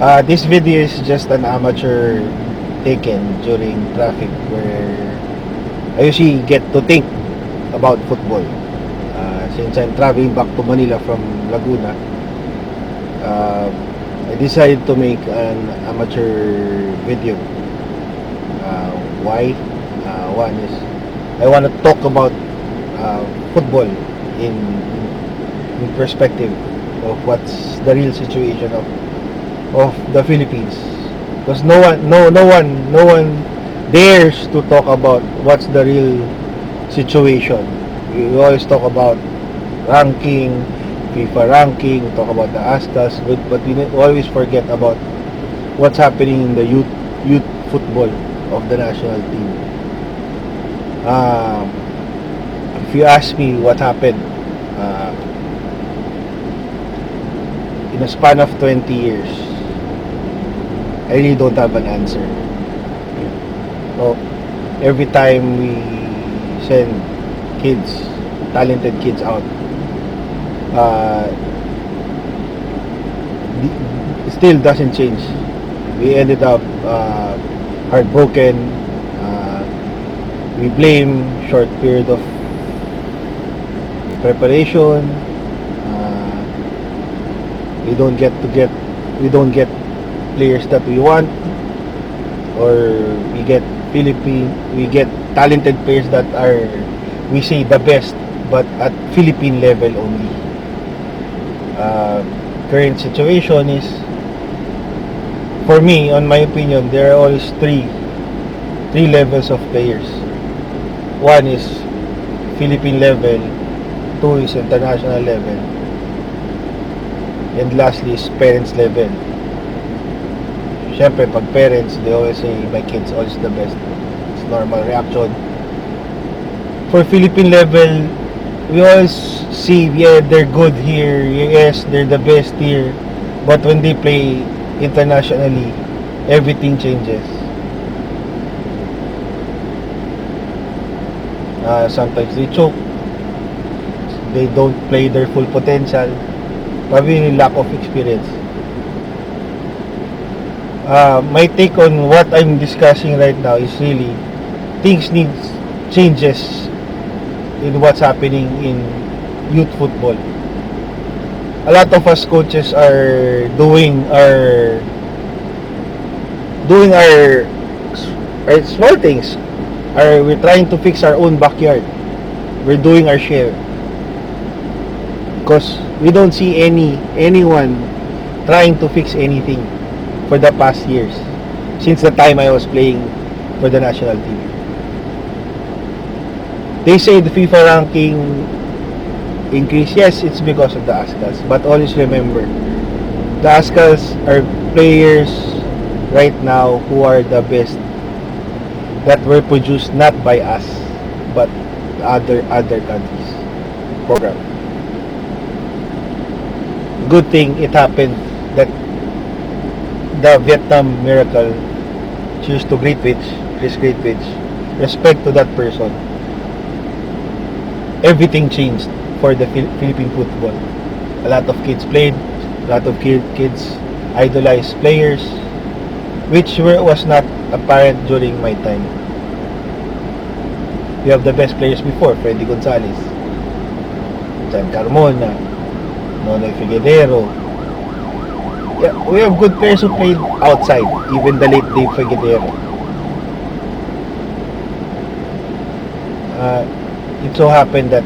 This video is just an amateur taken during traffic where I usually get to think about football. Since I'm traveling back to Manila from Laguna, I decided to make an amateur video. Why? One is I want to talk about football in perspective of what's the real situation of the Philippines, because no one dares to talk about what's the real situation. We always talk about ranking, FIFA ranking, we talk about the ASCAs, but we always forget about what's happening in the youth football of the national team. If you ask me what happened in a span of 20 years, I really don't have an answer. So, every time we send kids, talented kids out, it still doesn't change. We ended up heartbroken. We blame short period of preparation. We don't get players that we want, or we get talented players that are, we say, the best, but at Philippine level only. Current situation is, for me, on my opinion, there are always three levels of players. One is Philippine level, two is international level, and lastly is parents level. Siyempre, pag parents, they always say, my kid's always the best. It's normal reaction. For Philippine level, we always see, yeah, they're good here, yes, they're the best here. But when they play internationally, everything changes. Sometimes they choke. They don't play their full potential. Probably lack of experience. My take on what I'm discussing right now is really things need changes in what's happening in youth football. A lot of us coaches are doing our small things. We're trying to fix our own backyard. We're doing our share, because we don't see anyone trying to fix anything for the past years, since the time I was playing for the national team. They say the FIFA ranking increase. Yes, it's because of the ASCAs, but always remember, the ASCAs are players right now who are the best, that were produced not by us but other countries program. Good thing it happened that the Vietnam Miracle, cheers to Chris Greatwich, respect to that person, everything changed for the Philippine football. A lot of kids played, a lot of kids idolized players, which was not apparent during my time. We have the best players before: Freddy Gonzalez, Jan Carmona, Nonoy Figueroa. Yeah, we have good players who played outside, even the late Dave Figueroa. It so happened that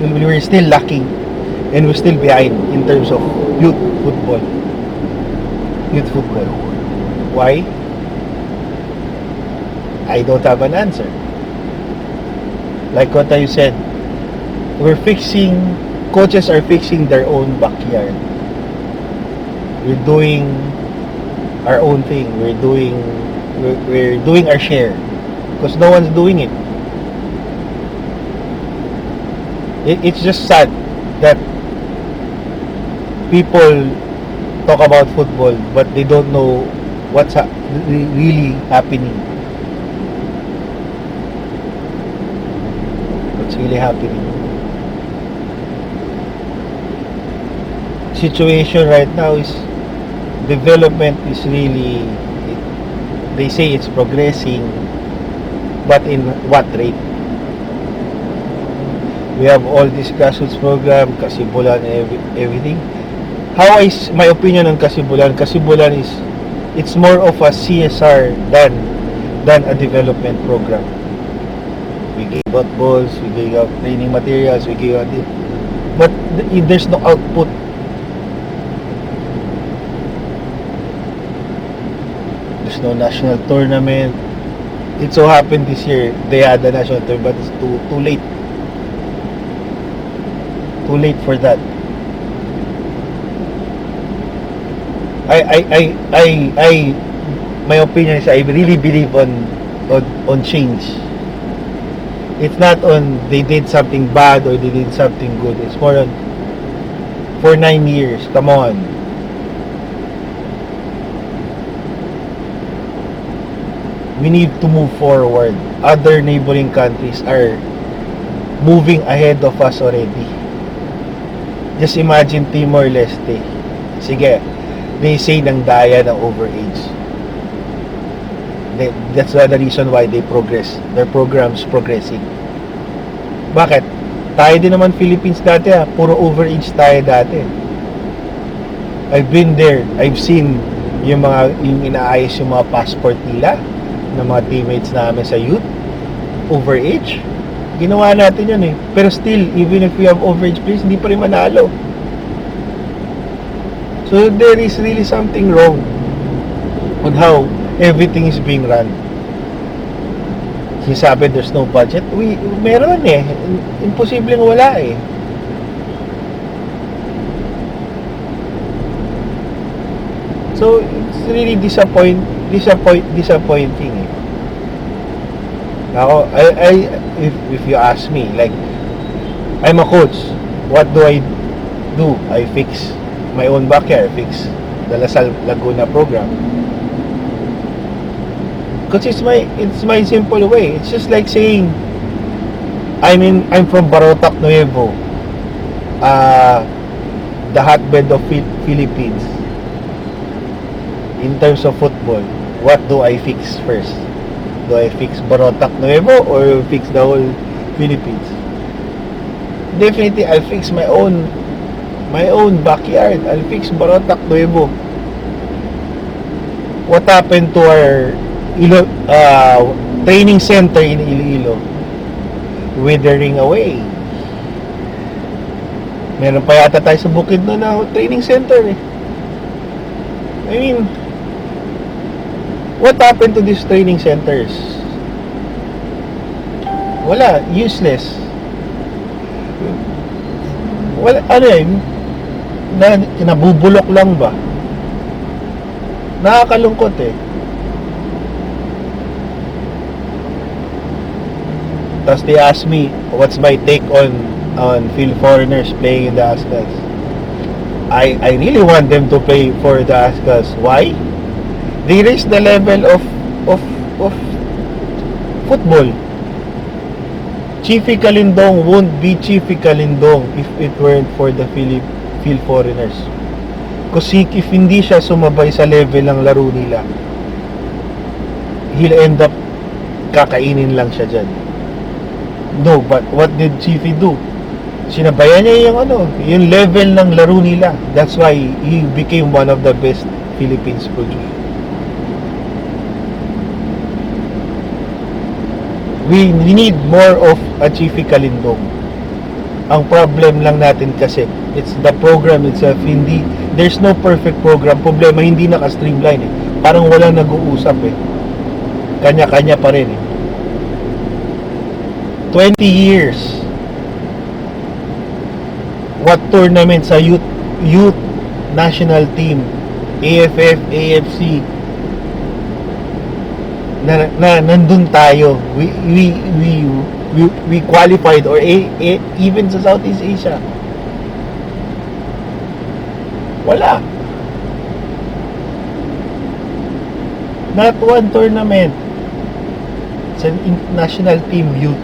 we're still lacking, and we're still behind in terms of youth football. Why? I don't have an answer. Like what I said, coaches are fixing their own backyard. We're doing our own thing. We're doing our share, because no one's doing it. It's just sad that people talk about football, but they don't know what's really happening. What's really happening? situation right now is development is really, they say it's progressing, but in what rate? We have all these grassroots program, Kasibulan, everything. My opinion on Kasibulan is, it's more of a CSR than a development program. We gave out balls, we gave out training materials, we gave out it, but there's no output. There's no national tournament. It so happened this year they had a national tournament, but it's too late. Too late for that. My opinion is, I really believe on change. It's not on they did something bad or they did something good. It's more on, for 9 years, come on. We need to move forward. Other neighboring countries are moving ahead of us already. Just imagine Timor-Leste. Sige, they say ng daya ng overage. That's the reason why they progress. Their program's progressing. Bakit? Tayo din naman Philippines dati, puro overage tayo dati. I've been there. I've seen yung inaayos yung mga passport nila ng mga teammates namin sa youth. Overage. Ginawa natin yun eh. Pero still, even if we have overage players, hindi pa rin manalo. So there is really something wrong on how everything is being run. Sinasabi there's no budget. Meron eh. Imposibleng wala eh. So it's really disappointing eh. Ako, if you ask me, like, I'm a coach, what do? I fix my own backyard, fix the Lasal Laguna program. Because it's my simple way. It's just like saying, I'm from Barotac Nuevo, the hotbed of Philippines. In terms of football, what do I fix first? Do I fix Barotac Nuevo or fix the whole Philippines? Definitely, I'll fix my own backyard. I'll fix Barotac Nuevo. What happened to our training center in Iloilo? Withering away. Meron pa yata tayo sa Bukidnon na training center eh. I mean, what happened to these training centers? Wala, useless. Wala, nabubulok lang ba? Nakakalungkot eh. Tapos they ask me, what's my take on field foreigners playing in the Ascals? I really want them to play for the Ascals. Why? They raise the level of football. Chiefy Calindong won't be Chiefy Calindong if it weren't for the field foreigners. Kasi if hindi siya sumabay sa level ng laro nila, he'll end up kakainin lang siya dyan. No, but what did Chiefy do? Sinabayan niya yung level ng laro nila. That's why he became one of the best Philippines produce. We need more of a Chiefy Calindong. Ang problem lang natin kasi, it's the program itself. There's no perfect program. Problema, hindi naka-streamline eh. Parang walang nag-uusap eh. Kanya-kanya pa rin eh. 20 years. What tournament sa youth national team, AFF, AFC, na nandun tayo. We qualified or even sa Southeast Asia. Wala. Not one tournament. It's an national team youth.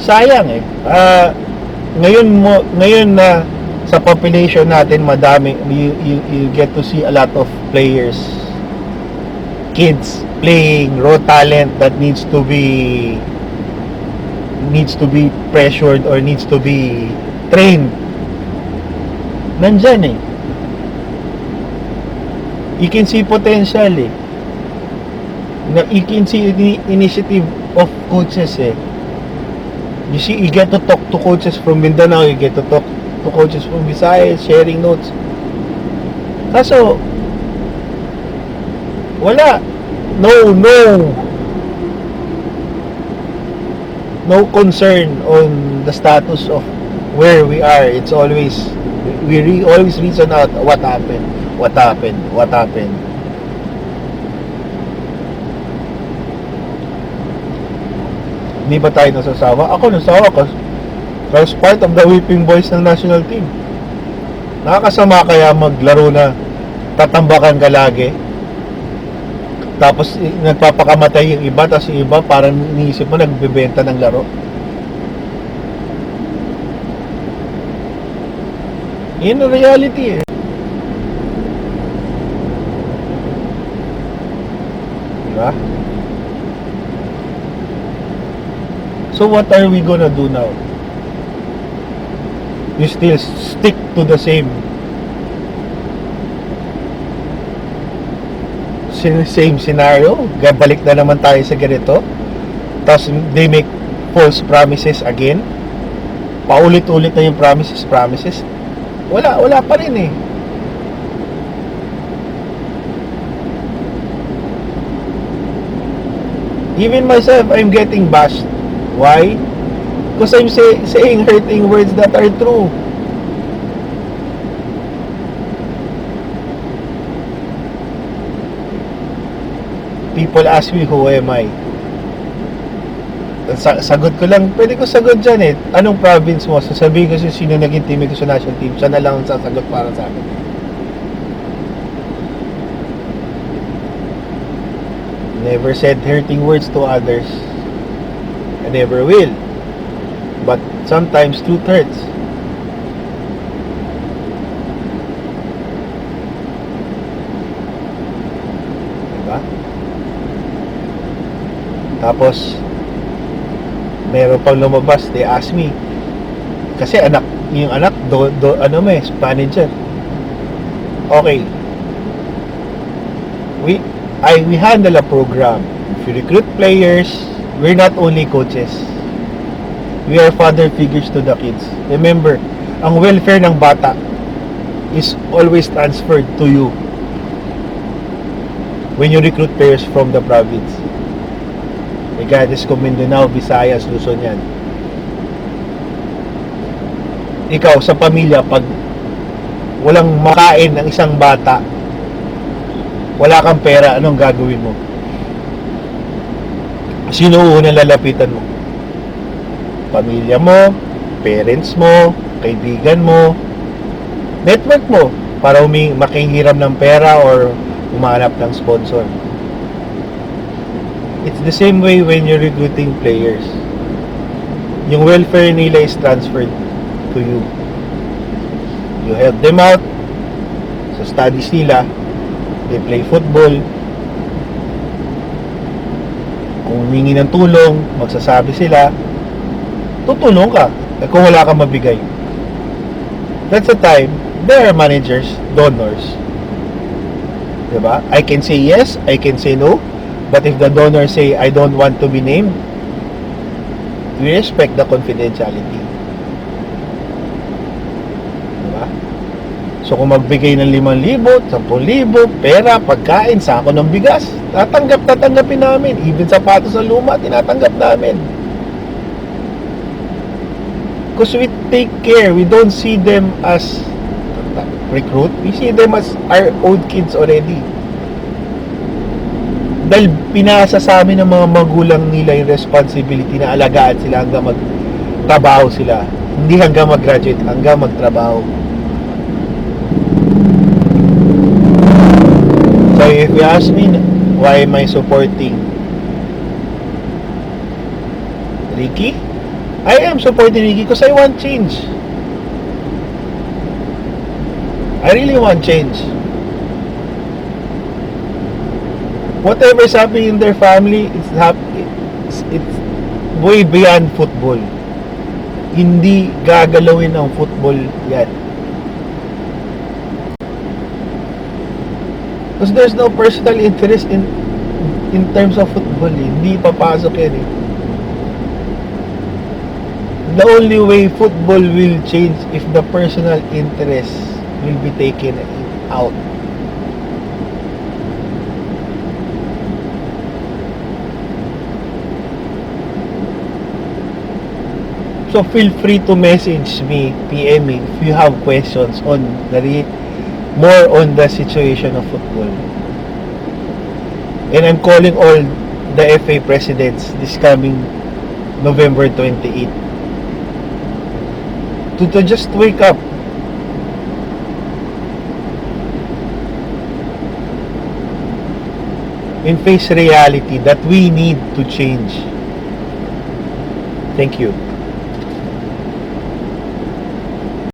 sayang eh. Ngayon na sa population natin madami, you get to see a lot of players, kids playing raw talent that needs to be pressured or needs to be trained. Nandyan eh. You can see potential eh. You can see the initiative of coaches eh. You get to talk to coaches from Mindanao, you get to talk to coaches from Visayas, sharing notes. Kaso, wala. No concern on the status of where we are. It's always, always reason out what happened. Hindi ba tayo nasasawa? Ako nasawa kasi I was part of the whipping boys ng national team. Nakakasama kaya maglaro na tatambakan ka lagi, tapos nagpapakamatay yung iba, tapos yung iba parang iniisip mo nagbebenta ng laro. Yun ang reality eh. Diba? So what are we gonna do now? You still stick to the same scenario? Balik na naman tayo sa ganito. Tapos they make false promises again. Paulit-ulit na yung promises. Wala pa rin eh. Even myself, I'm getting bashed. Why? Because I'm saying hurting words that are true. People ask me, who am I? Sagot ko lang, pwede ko sagot dyan eh. Anong province mo? Sasabihin ko sino naging teammate ko sa national team. Siya na lang ang sasagot para sa akin. Never said hurting words to others. I never will. But sometimes truth hurts. Diba? Tapos meron pang lumabas, they ask me kasi yung anak manager. Okay, we handle a program. If you recruit players, we're not only coaches, we are father figures to the kids. Remember, ang welfare ng bata is always transferred to you when you recruit players from the province. Regardless kung Mindanao, Visayas, Luzon yan. Ikaw sa pamilya, pag walang makain ng isang bata, wala kang pera, anong gagawin mo? Sino unang lalapitan mo? Pamilya mo, parents mo, kaibigan mo, network mo para makihiram ng pera or umanap ng sponsor. It's the same way when you're recruiting players. Yung welfare nila is transferred to you. You help them out sa studies nila. They play football. Kung humingi ng tulong, magsasabi sila, tutulong ka. Kung wala kang mabigay, that's the time there are managers, donors. Diba? I can say yes, I can say no. But if the donor say, I don't want to be named, we respect the confidentiality. Diba? So kung magbigay ng 5,000, 10,000, pera, pagkain, sako ng bigas, tatanggapin namin. Even sapatos na luma, tinatanggap namin. Because we take care, we don't see them as recruit, we see them as our own kids already. Dahil pinasa sa amin ng mga magulang nila yung responsibility na alagaan sila hanggang magtrabaho sila. Hindi hanggang mag-graduate, hanggang magtrabaho. So if you ask me, why am I supporting Ricky? I am supporting Ricky because I want change. I really want change. Whatever is happening in their family, it's way beyond football. Hindi gagalawin ng football yan. Because there's no personal interest in terms of football. Hindi papasok yan eh. The only way football will change if the personal interest will be taken out. So feel free to message me, PM me if you have questions on more on the situation of football. And I'm calling all the FA presidents this coming November 28 to just wake up. And face reality that we need to change. Thank you.